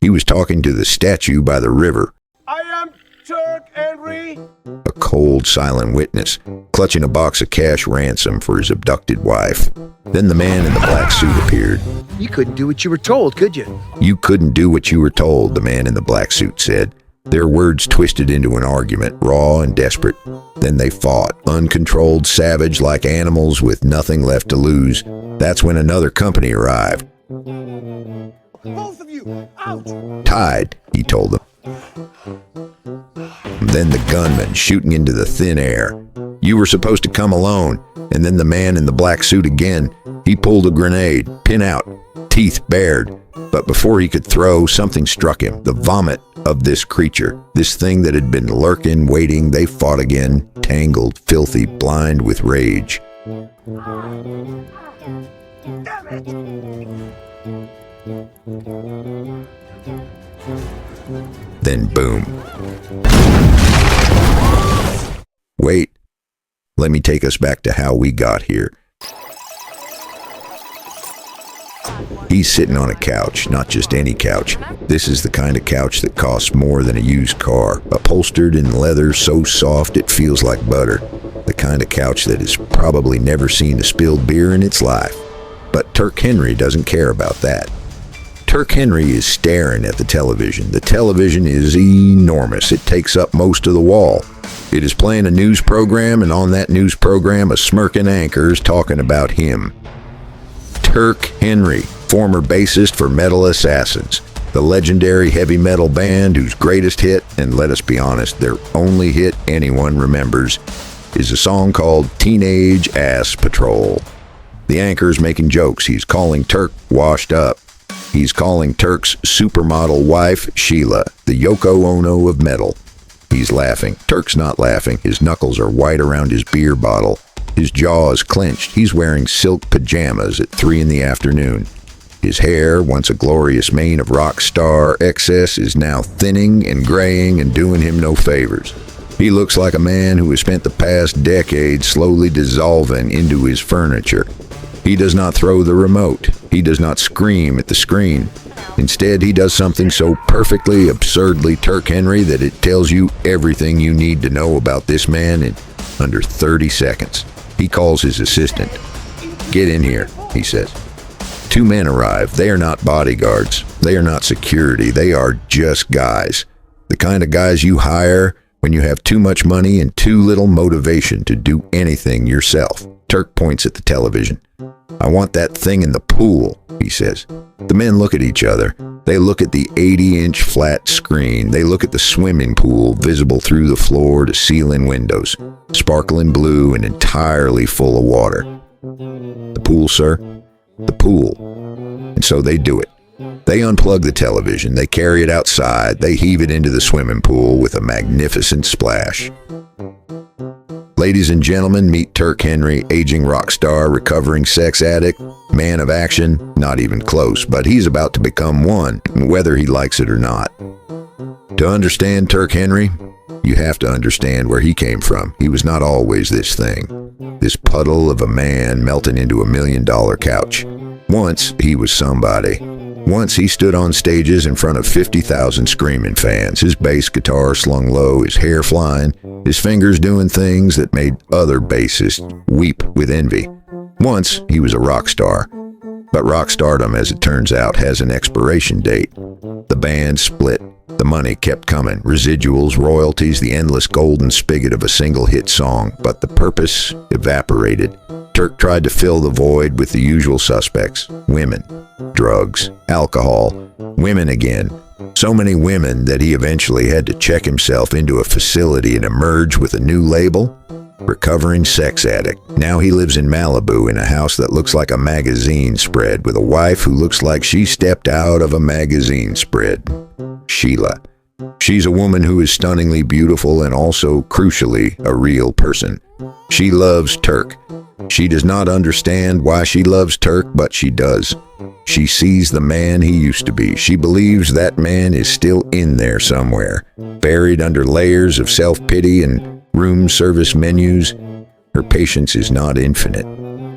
He was talking to the statue by the river. I am Turk Henry. A cold, silent witness, clutching a box of cash ransom for his abducted wife. Then the man in the black suit appeared. You couldn't do what you were told, could you? You couldn't do what you were told, the man in the black suit said. Their words twisted into an argument, raw and desperate. Then they fought, uncontrolled, savage like animals with nothing left to lose. That's when another company arrived. Both of you, out! Tied, he told them. Then the gunman shooting into the thin air. You were supposed to come alone. And then the man in the black suit again. He pulled a grenade, pin out, teeth bared. But before he could throw, something struck him. The vomit of this creature, this thing that had been lurking, waiting. They fought again, tangled, filthy, blind with rage. Then boom. Wait, let me take us back to how we got here. He's sitting on a couch, not just any couch. This is the kind of couch that costs more than a used car, upholstered in leather so soft it feels like butter. The kind of couch that has probably never seen a spilled beer in its life. But Turk Henry doesn't care about that. Turk Henry is staring at the television. The television is enormous. It takes up most of the wall. It is playing a news program, and on that news program, a smirking anchor is talking about him. Turk Henry, former bassist for Metal Assassins, the legendary heavy metal band whose greatest hit, and let us be honest, their only hit anyone remembers, is a song called Teenage Ass Patrol. The anchor's making jokes. He's calling Turk washed up. He's calling Turk's supermodel wife Sheila, the Yoko Ono of metal. He's laughing. Turk's not laughing. His knuckles are white around his beer bottle. His jaw is clenched. He's wearing silk pajamas at 3 p.m. His hair, once a glorious mane of rock star excess, is now thinning and graying and doing him no favors. He looks like a man who has spent the past decade slowly dissolving into his furniture. He does not throw the remote. He does not scream at the screen. Instead, he does something so perfectly, absurdly Turk Henry that it tells you everything you need to know about this man in under 30 seconds. He calls his assistant. "Get in here," he says. 2 men arrive. They are not bodyguards. They are not security. They are just guys. The kind of guys you hire when you have too much money and too little motivation to do anything yourself. Turk points at the television. "I want that thing in the pool," he says. The men look at each other. They look at the 80-inch flat screen. They look at the swimming pool visible through the floor to ceiling windows, sparkling blue and entirely full of water. "The pool, sir? The pool." And so they do it. They unplug the television. They carry it outside. They heave it into the swimming pool with a magnificent splash. Ladies and gentlemen, meet Turk Henry, aging rock star, recovering sex addict, man of action, not even close, but he's about to become one, whether he likes it or not. To understand Turk Henry, you have to understand where he came from. He was not always this thing, this puddle of a man melting into $1 million couch. Once, he was somebody. Once he stood on stages in front of 50,000 screaming fans, his bass guitar slung low, his hair flying, his fingers doing things that made other bassists weep with envy. Once he was a rock star. But rock stardom, as it turns out, has an expiration date. The band split. The money kept coming. Residuals, royalties, the endless golden spigot of a single hit song. But the purpose evaporated. Turk tried to fill the void with the usual suspects. Women, drugs, alcohol, women again. So many women that he eventually had to check himself into a facility and emerge with a new label. Recovering sex addict. Now he lives in Malibu in a house that looks like a magazine spread with a wife who looks like she stepped out of a magazine spread. Sheila. She's a woman who is stunningly beautiful and also, crucially, a real person. She loves Turk. She does not understand why she loves Turk, but she does. She sees the man he used to be. She believes that man is still in there somewhere, buried under layers of self-pity and room service menus. Her patience is not infinite.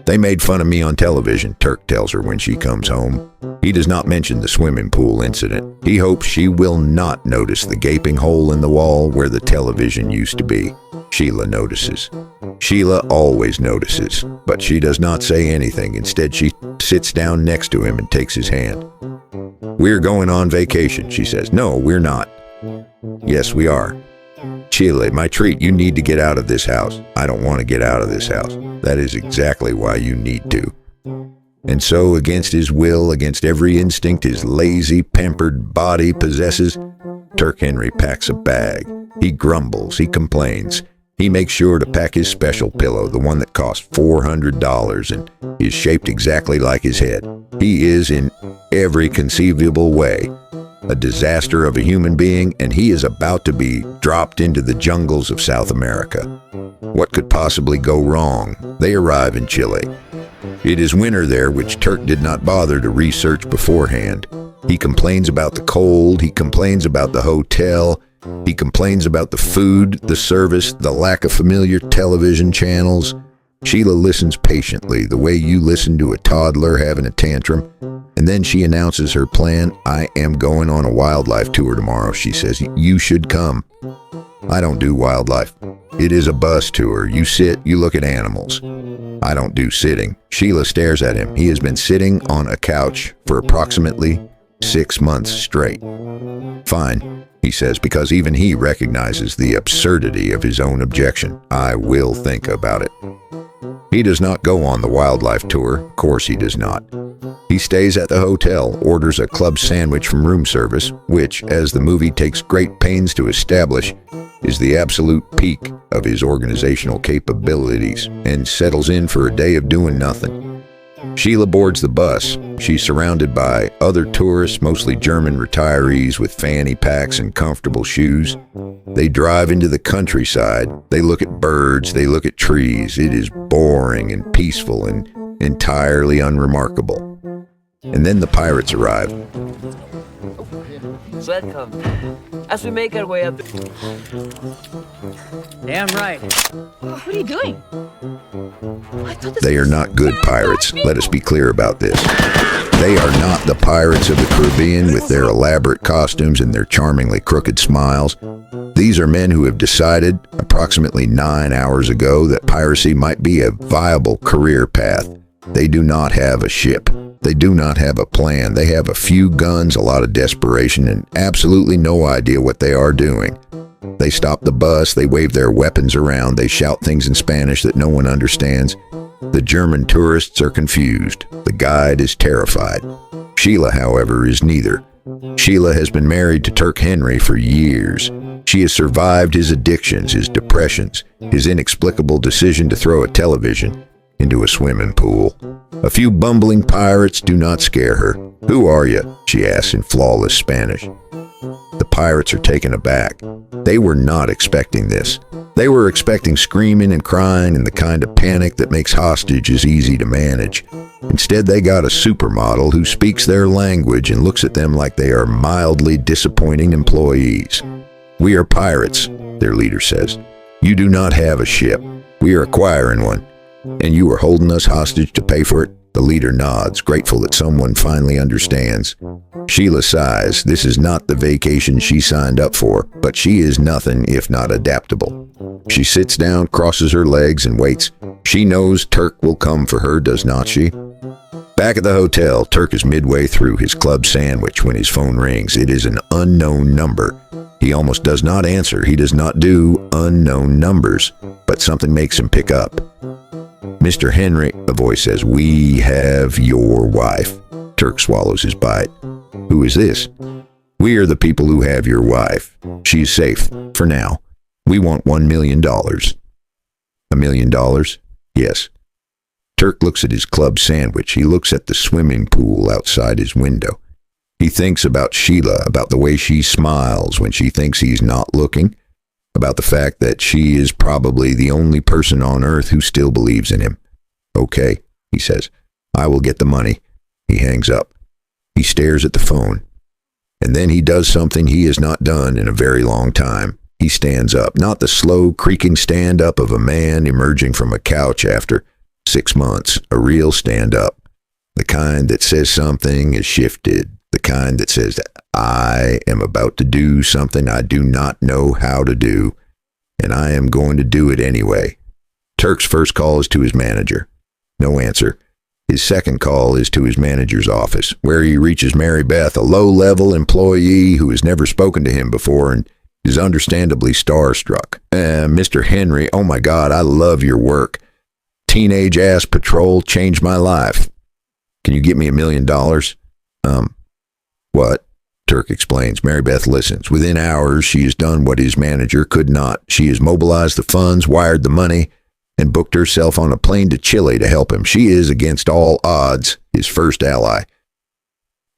They made fun of me on television, Turk tells her when she comes home. He does not mention the swimming pool incident. He hopes she will not notice the gaping hole in the wall where the television used to be. Sheila notices. Sheila always notices, but she does not say anything. Instead, she sits down next to him and takes his hand. "We're going on vacation," she says. "No, we're not." "Yes, we are." "Sheila, my treat, you need to get out of this house." "I don't want to get out of this house." "That is exactly why you need to." And so, against his will, against every instinct his lazy, pampered body possesses, Turk Henry packs a bag. He grumbles, he complains. He makes sure to pack his special pillow, the one that costs $400 and is shaped exactly like his head. He is, in every conceivable way, a disaster of a human being, and he is about to be dropped into the jungles of South America. What could possibly go wrong? They arrive in Chile. It is winter there, which Turk did not bother to research beforehand. He complains about the cold, he complains about the hotel, he complains about the food, the service, the lack of familiar television channels. Sheila listens patiently, the way you listen to a toddler having a tantrum, and then she announces her plan. "I am going on a wildlife tour tomorrow," she says. "You should come." "I don't do wildlife. It is a bus tour. You sit, you look at animals." "I don't do sitting." Sheila stares at him. He has been sitting on a couch for approximately 6 months straight. "Fine," he says, because even he recognizes the absurdity of his own objection. "I will think about it." He does not go on the wildlife tour. Of course he does not. He stays at the hotel, orders a club sandwich from room service, which, as the movie takes great pains to establish, is the absolute peak of his organizational capabilities, and settles in for a day of doing nothing. Sheila boards the bus. She's surrounded by other tourists, mostly German retirees with fanny packs and comfortable shoes. They drive into the countryside. They look at birds. They look at trees. It is boring and peaceful and entirely unremarkable. And then the pirates arrive. Welcome. As we make our way up. Damn right. What are you doing? I thought this They are not good pirates. Let us be clear about this. They are not the pirates of the Caribbean with their elaborate costumes and their charmingly crooked smiles. These are men who have decided, approximately 9 hours ago, that piracy might be a viable career path. They do not have a ship. They do not have a plan. They have a few guns, a lot of desperation, and absolutely no idea what they are doing. They stop the bus, they wave their weapons around, they shout things in Spanish that no one understands. The German tourists are confused. The guide is terrified. Sheila, however, is neither. Sheila has been married to Turk Henry for years. She has survived his addictions, his depressions, his inexplicable decision to throw a television into a swimming pool. A few bumbling pirates do not scare her. "Who are you?" she asks in flawless Spanish. The pirates are taken aback. They were not expecting this. They were expecting screaming and crying and the kind of panic that makes hostages easy to manage. Instead, they got a supermodel who speaks their language and looks at them like they are mildly disappointing employees. "We are pirates," their leader says. "You do not have a ship. We are acquiring one. And you are holding us hostage to pay for it?" The leader nods, grateful that someone finally understands. Sheila sighs. This is not the vacation she signed up for, but she is nothing if not adaptable. She sits down, crosses her legs, and waits. She knows Turk will come for her, does not she? Back at the hotel, Turk is midway through his club sandwich when his phone rings. It is an unknown number. He almost does not answer. He does not do unknown numbers, but something makes him pick up. "Mr. Henry," a voice says, "we have your wife." Turk swallows his bite. "Who is this?" "We are the people who have your wife. She's safe, for now. We want $1 million. $1 million? Yes. Turk looks at his club sandwich. He looks at the swimming pool outside his window. He thinks about Sheila, about the way she smiles when she thinks he's not looking, about the fact that she is probably the only person on earth who still believes in him. "Okay," he says. "I will get the money." He hangs up. He stares at the phone. And then he does something he has not done in a very long time. He stands up, not the slow, creaking stand-up of a man emerging from a couch after 6 months, a real stand-up. The kind that says something is shifted. The kind that says, I am about to do something I do not know how to do, and I am going to do it anyway. Turk's first call is to his manager. No answer. His second call is to his manager's office, where he reaches Mary Beth, a low-level employee who has never spoken to him before and is understandably starstruck. Mr. Henry, oh my God, I love your work. Teenage-ass patrol changed my life. Can you get me $1 million? What? Turk explains. Mary Beth listens. Within hours, she has done what his manager could not. She has mobilized the funds, wired the money, and booked herself on a plane to Chile to help him. She is, against all odds, his first ally.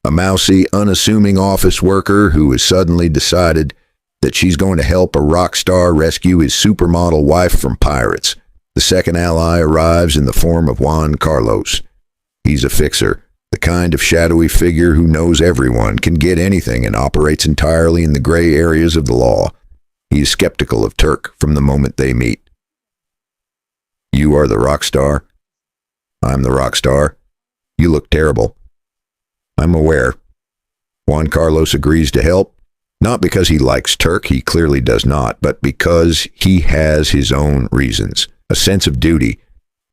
A mousy, unassuming office worker who has suddenly decided that she's going to help a rock star rescue his supermodel wife from pirates. The second ally arrives in the form of Juan Carlos. He's a fixer, the kind of shadowy figure who knows everyone, can get anything, and operates entirely in the gray areas of the law. He is skeptical of Turk from the moment they meet. You are the rock star. I'm the rock star. You look terrible. I'm aware. Juan Carlos agrees to help, not because he likes Turk, he clearly does not, but because he has his own reasons, a sense of duty,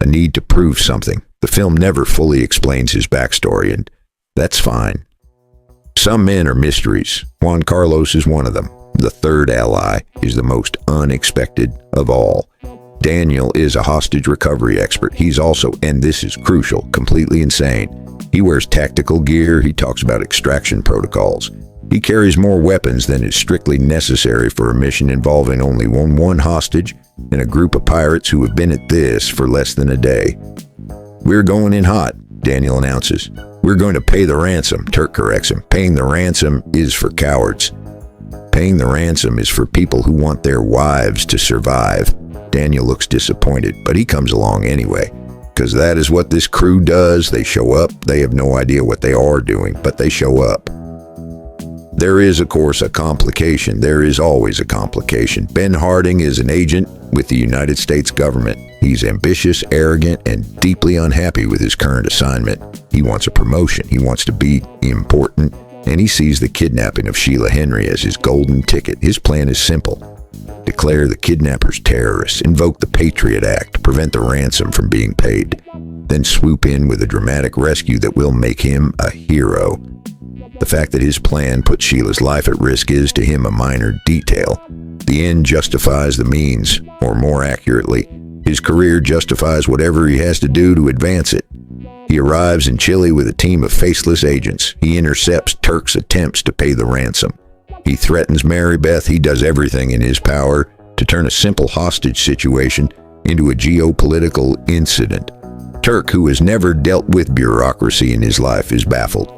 a need to prove something. The film never fully explains his backstory, and that's fine. Some men are mysteries. Juan Carlos is one of them. The third ally is the most unexpected of all. Daniel is a hostage recovery expert. He's also, and this is crucial, completely insane. He wears tactical gear. He talks about extraction protocols. He carries more weapons than is strictly necessary for a mission involving only one hostage and a group of pirates who have been at this for less than a day. We're going in hot, Daniel announces. We're going to pay the ransom, Turk corrects him. Paying the ransom is for cowards. Paying the ransom is for people who want their wives to survive. Daniel looks disappointed, but he comes along anyway, because that is what this crew does. They show up. They have no idea what they are doing, but they show up. There is, of course, a complication. There is always a complication. Ben Harding is an agent with the United States government. He's ambitious, arrogant, and deeply unhappy with his current assignment. He wants a promotion. He wants to be important, and he sees the kidnapping of Sheila Henry as his golden ticket. His plan is simple. Declare the kidnappers terrorists, invoke the Patriot Act, prevent the ransom from being paid, then swoop in with a dramatic rescue that will make him a hero. The fact that his plan puts Sheila's life at risk is, to him, a minor detail. The end justifies the means, or more accurately, his career justifies whatever he has to do to advance it. He arrives in Chile with a team of faceless agents. He intercepts Turk's attempts to pay the ransom. He threatens Mary Beth. He does everything in his power to turn a simple hostage situation into a geopolitical incident. Turk, who has never dealt with bureaucracy in his life, is baffled.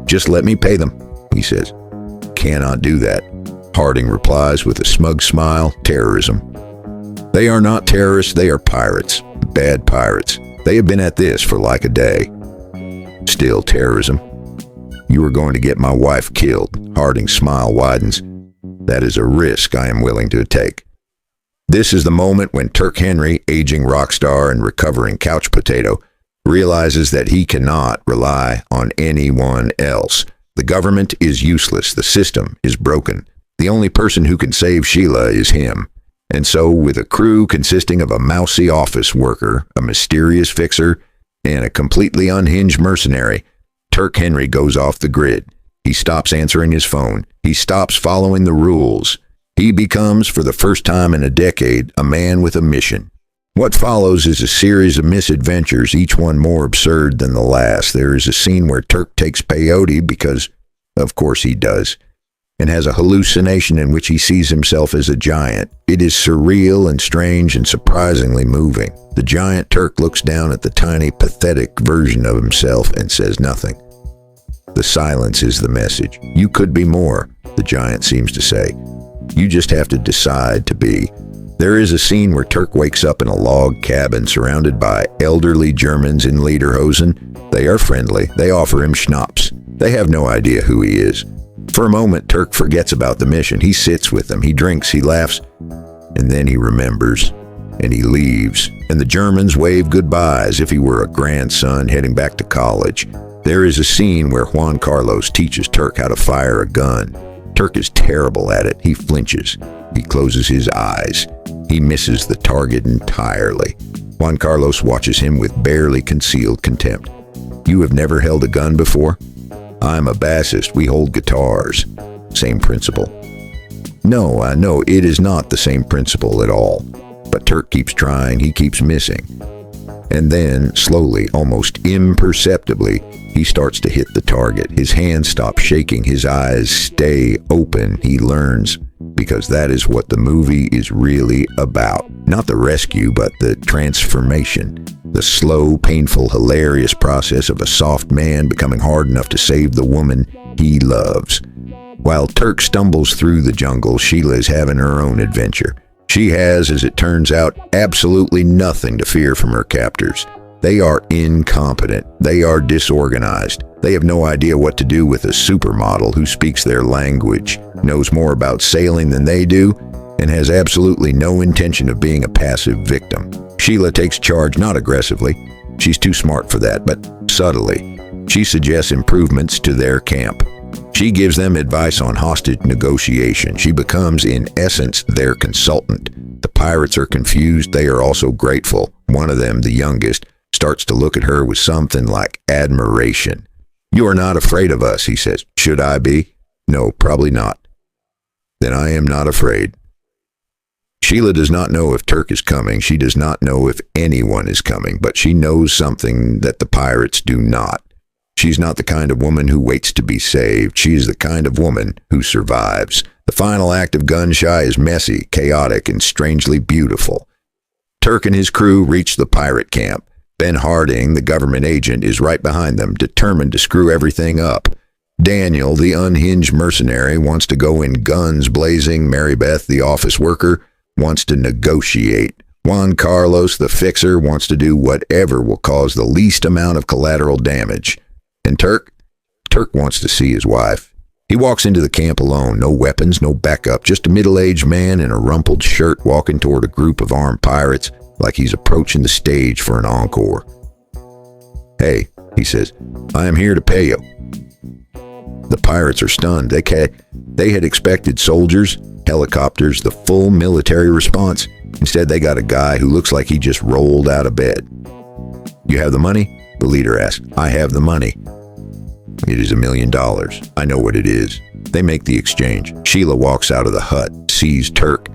Just let me pay them, he says. Cannot do that. Harding replies with a smug smile. Terrorism. They are not terrorists, they are pirates. Bad pirates. They have been at this for like a day. Still terrorism. You are going to get my wife killed. Harding's smile widens. That is a risk I am willing to take. This is the moment when Turk Henry, aging rock star and recovering couch potato, realizes that he cannot rely on anyone else. The government is useless. The system is broken. The only person who can save Sheila is him. And so, with a crew consisting of a mousy office worker, a mysterious fixer, and a completely unhinged mercenary, Turk Henry goes off the grid. He stops answering his phone. He stops following the rules. He becomes, for the first time in a decade, a man with a mission. What follows is a series of misadventures, each one more absurd than the last. There is a scene where Turk takes peyote because, of course he does, and has a hallucination in which he sees himself as a giant. It is surreal and strange and surprisingly moving. The giant Turk looks down at the tiny, pathetic version of himself and says nothing. The silence is the message. You could be more, the giant seems to say. You just have to decide to be. There is a scene where Turk wakes up in a log cabin surrounded by elderly Germans in lederhosen. They are friendly. They offer him schnapps. They have no idea who he is. For a moment, Turk forgets about the mission. He sits with them. He drinks. He laughs. And then he remembers. and he leaves, and the Germans wave goodbye as if he were a grandson heading back to college. There is a scene where Juan Carlos teaches Turk how to fire a gun. Turk is terrible at it. He flinches. He closes his eyes. He misses the target entirely. Juan Carlos watches him with barely concealed contempt. You have never held a gun before? I'm a bassist. We hold guitars. Same principle. No, it is not the same principle at all. But Turk keeps trying. He keeps missing. And then, slowly, almost imperceptibly, he starts to hit the target. His hands stop shaking. His eyes stay open. He learns, because that is what the movie is really about. Not the rescue, but the transformation. The slow, painful, hilarious process of a soft man becoming hard enough to save the woman he loves. While Turk stumbles through the jungle, Sheila is having her own adventure. She has, as it turns out, absolutely nothing to fear from her captors. They are incompetent. They are disorganized. They have no idea what to do with a supermodel who speaks their language, knows more about sailing than they do, and has absolutely no intention of being a passive victim. Sheila takes charge, not aggressively. She's too smart for that, but subtly. She suggests improvements to their camp. She gives them advice on hostage negotiation. She becomes, in essence, their consultant. The pirates are confused. They are also grateful. One of them, the youngest, starts to look at her with something like admiration. You are not afraid of us, he says. Should I be? No, probably not. Then I am not afraid. Sheila does not know if Turk is coming. She does not know if anyone is coming, but she knows something that the pirates do not. She's not the kind of woman who waits to be saved. She is the kind of woman who survives. The final act of Gunshy is messy, chaotic, and strangely beautiful. Turk and his crew reach the pirate camp. Ben Harding, the government agent, is right behind them, determined to screw everything up. Daniel, the unhinged mercenary, wants to go in guns blazing. Mary Beth, the office worker, wants to negotiate. Juan Carlos, the fixer, wants to do whatever will cause the least amount of collateral damage. And Turk wants to see his wife. He walks into the camp alone, no weapons, no backup, just a middle-aged man in a rumpled shirt walking toward a group of armed pirates like he's approaching the stage for an encore. Hey, he says, I am here to pay you. The pirates are stunned. They had expected soldiers, helicopters, the full military response. Instead, they got a guy who looks like he just rolled out of bed. You have the money? The leader asked. I have the money. It is $1 million. I know what it is. They make the exchange. Sheila walks out of the hut, sees Turk,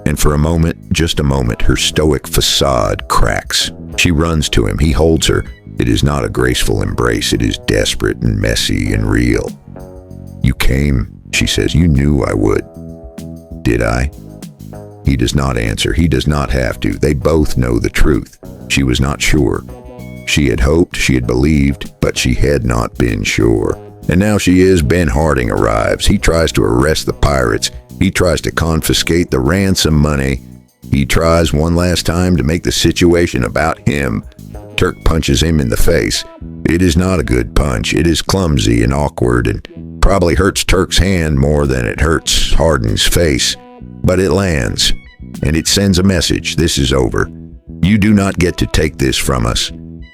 and for a moment, just a moment, her stoic facade cracks. She runs to him. He holds her. It is not a graceful embrace. It is desperate and messy and real. You came, she says. You knew I would. Did I? He does not answer. He does not have to. They both know the truth. She was not sure. She had hoped, she had believed, but she had not been sure. And now she is. Ben Harding arrives. He tries to arrest the pirates. He tries to confiscate the ransom money. He tries one last time to make the situation about him. Turk punches him in the face. It is not a good punch. It is clumsy and awkward and probably hurts Turk's hand more than it hurts Harding's face. But it lands, and it sends a message. This is over. You do not get to take this from us.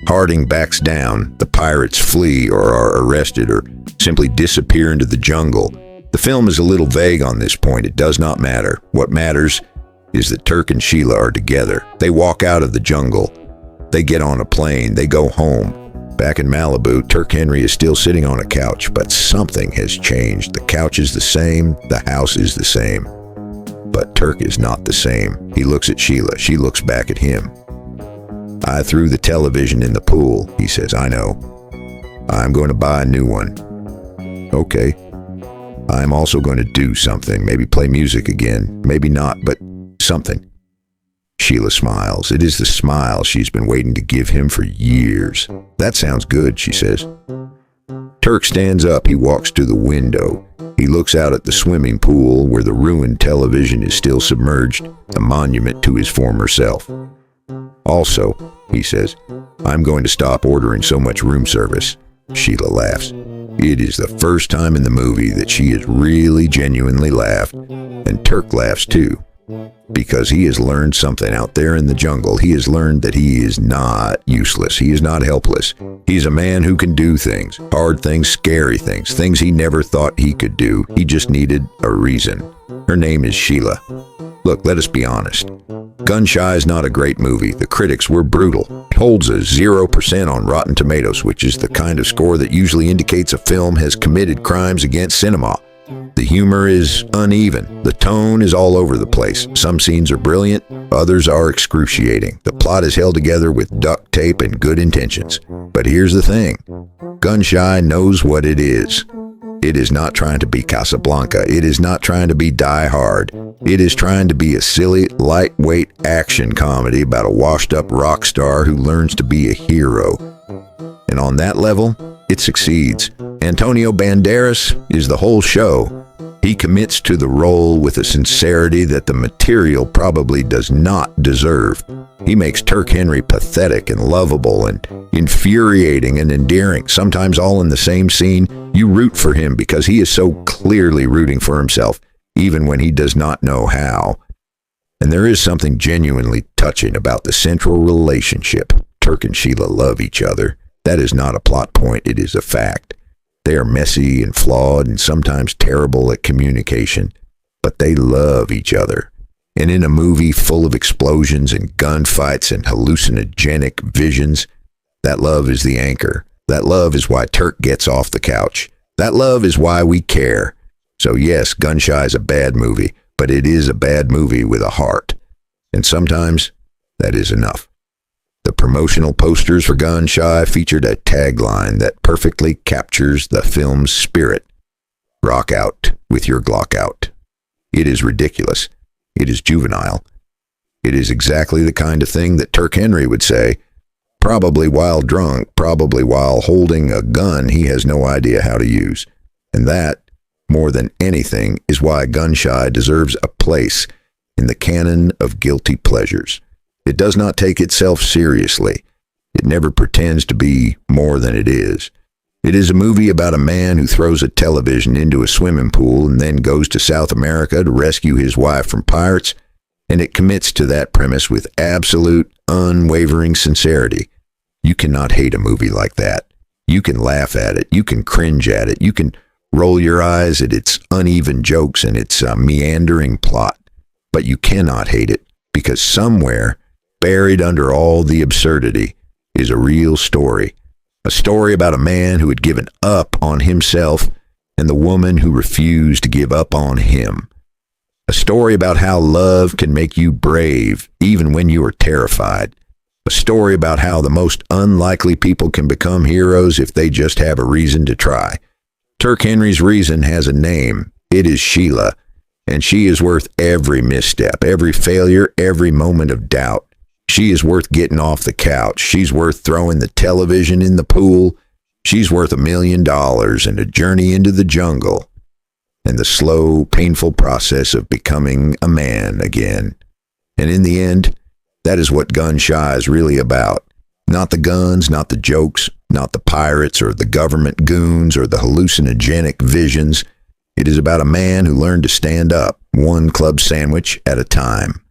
Harding backs down. The pirates flee or are arrested or simply disappear into the jungle. The film is a little vague on this point. It does not matter. What matters is that Turk and Sheila are together. They walk out of the jungle. They get on a plane. They go home. Back in Malibu, Turk Henry is still sitting on a couch, but something has changed. The couch is the same. The house is the same. But Turk is not the same. He looks at Sheila. She looks back at him. I threw the television in the pool, he says. I know. I'm going to buy a new one. Okay. I'm also going to do something. Maybe play music again. Maybe not, but something. Sheila smiles. It is the smile she's been waiting to give him for years. That sounds good, she says. Turk stands up. He walks to the window. He looks out at the swimming pool where the ruined television is still submerged, a monument to his former self. Also, he says, I'm going to stop ordering so much room service. Sheila laughs. It is the first time in the movie that she has really genuinely laughed, and Turk laughs too. Because he has learned something out there in the jungle. He has learned that he is not useless. He is not helpless. He's a man who can do things, hard things, scary things, things he never thought he could do. He just needed a reason. Her name is Sheila. Look, let us be honest. Gun-Shy is not a great movie. The critics were brutal. It holds a 0% on Rotten Tomatoes, which is the kind of score that usually indicates a film has committed crimes against cinema. The humor is uneven. The tone is all over the place. Some scenes are brilliant, others are excruciating. The plot is held together with duct tape and good intentions. But here's the thing. Gun-Shy knows what it is. It is not trying to be Casablanca. It is not trying to be Die Hard. It is trying to be a silly, lightweight action comedy about a washed-up rock star who learns to be a hero. And on that level, it succeeds. Antonio Banderas is the whole show. He commits to the role with a sincerity that the material probably does not deserve. He makes Turk Henry pathetic and lovable and infuriating and endearing, sometimes all in the same scene. You root for him because he is so clearly rooting for himself, even when he does not know how. And there is something genuinely touching about the central relationship. Turk and Sheila love each other. That is not a plot point, it is a fact. They are messy and flawed and sometimes terrible at communication, but they love each other. And in a movie full of explosions and gunfights and hallucinogenic visions, that love is the anchor. That love is why Turk gets off the couch. That love is why we care. So yes, Gun-Shy is a bad movie, but it is a bad movie with a heart. And sometimes that is enough. The promotional posters for Gun-Shy featured a tagline that perfectly captures the film's spirit. Rock out with your Glock out. It is ridiculous. It is juvenile. It is exactly the kind of thing that Turk Henry would say, probably while drunk, probably while holding a gun he has no idea how to use. And that, more than anything, is why Gun-Shy deserves a place in the canon of guilty pleasures. It does not take itself seriously. It never pretends to be more than it is. It is a movie about a man who throws a television into a swimming pool and then goes to South America to rescue his wife from pirates, and it commits to that premise with absolute, unwavering sincerity. You cannot hate a movie like that. You can laugh at it. You can cringe at it. You can roll your eyes at its uneven jokes and its meandering plot. But you cannot hate it, because somewhere, buried under all the absurdity, is a real story. A story about a man who had given up on himself and the woman who refused to give up on him. A story about how love can make you brave even when you are terrified. A story about how the most unlikely people can become heroes if they just have a reason to try. Turk Henry's reason has a name. It is Sheila, and she is worth every misstep, every failure, every moment of doubt. She is worth getting off the couch. She's worth throwing the television in the pool. She's worth $1 million and a journey into the jungle and the slow, painful process of becoming a man again. And in the end, that is what Gun-Shy is really about. Not the guns, not the jokes, not the pirates or the government goons or the hallucinogenic visions. It is about a man who learned to stand up, one club sandwich at a time.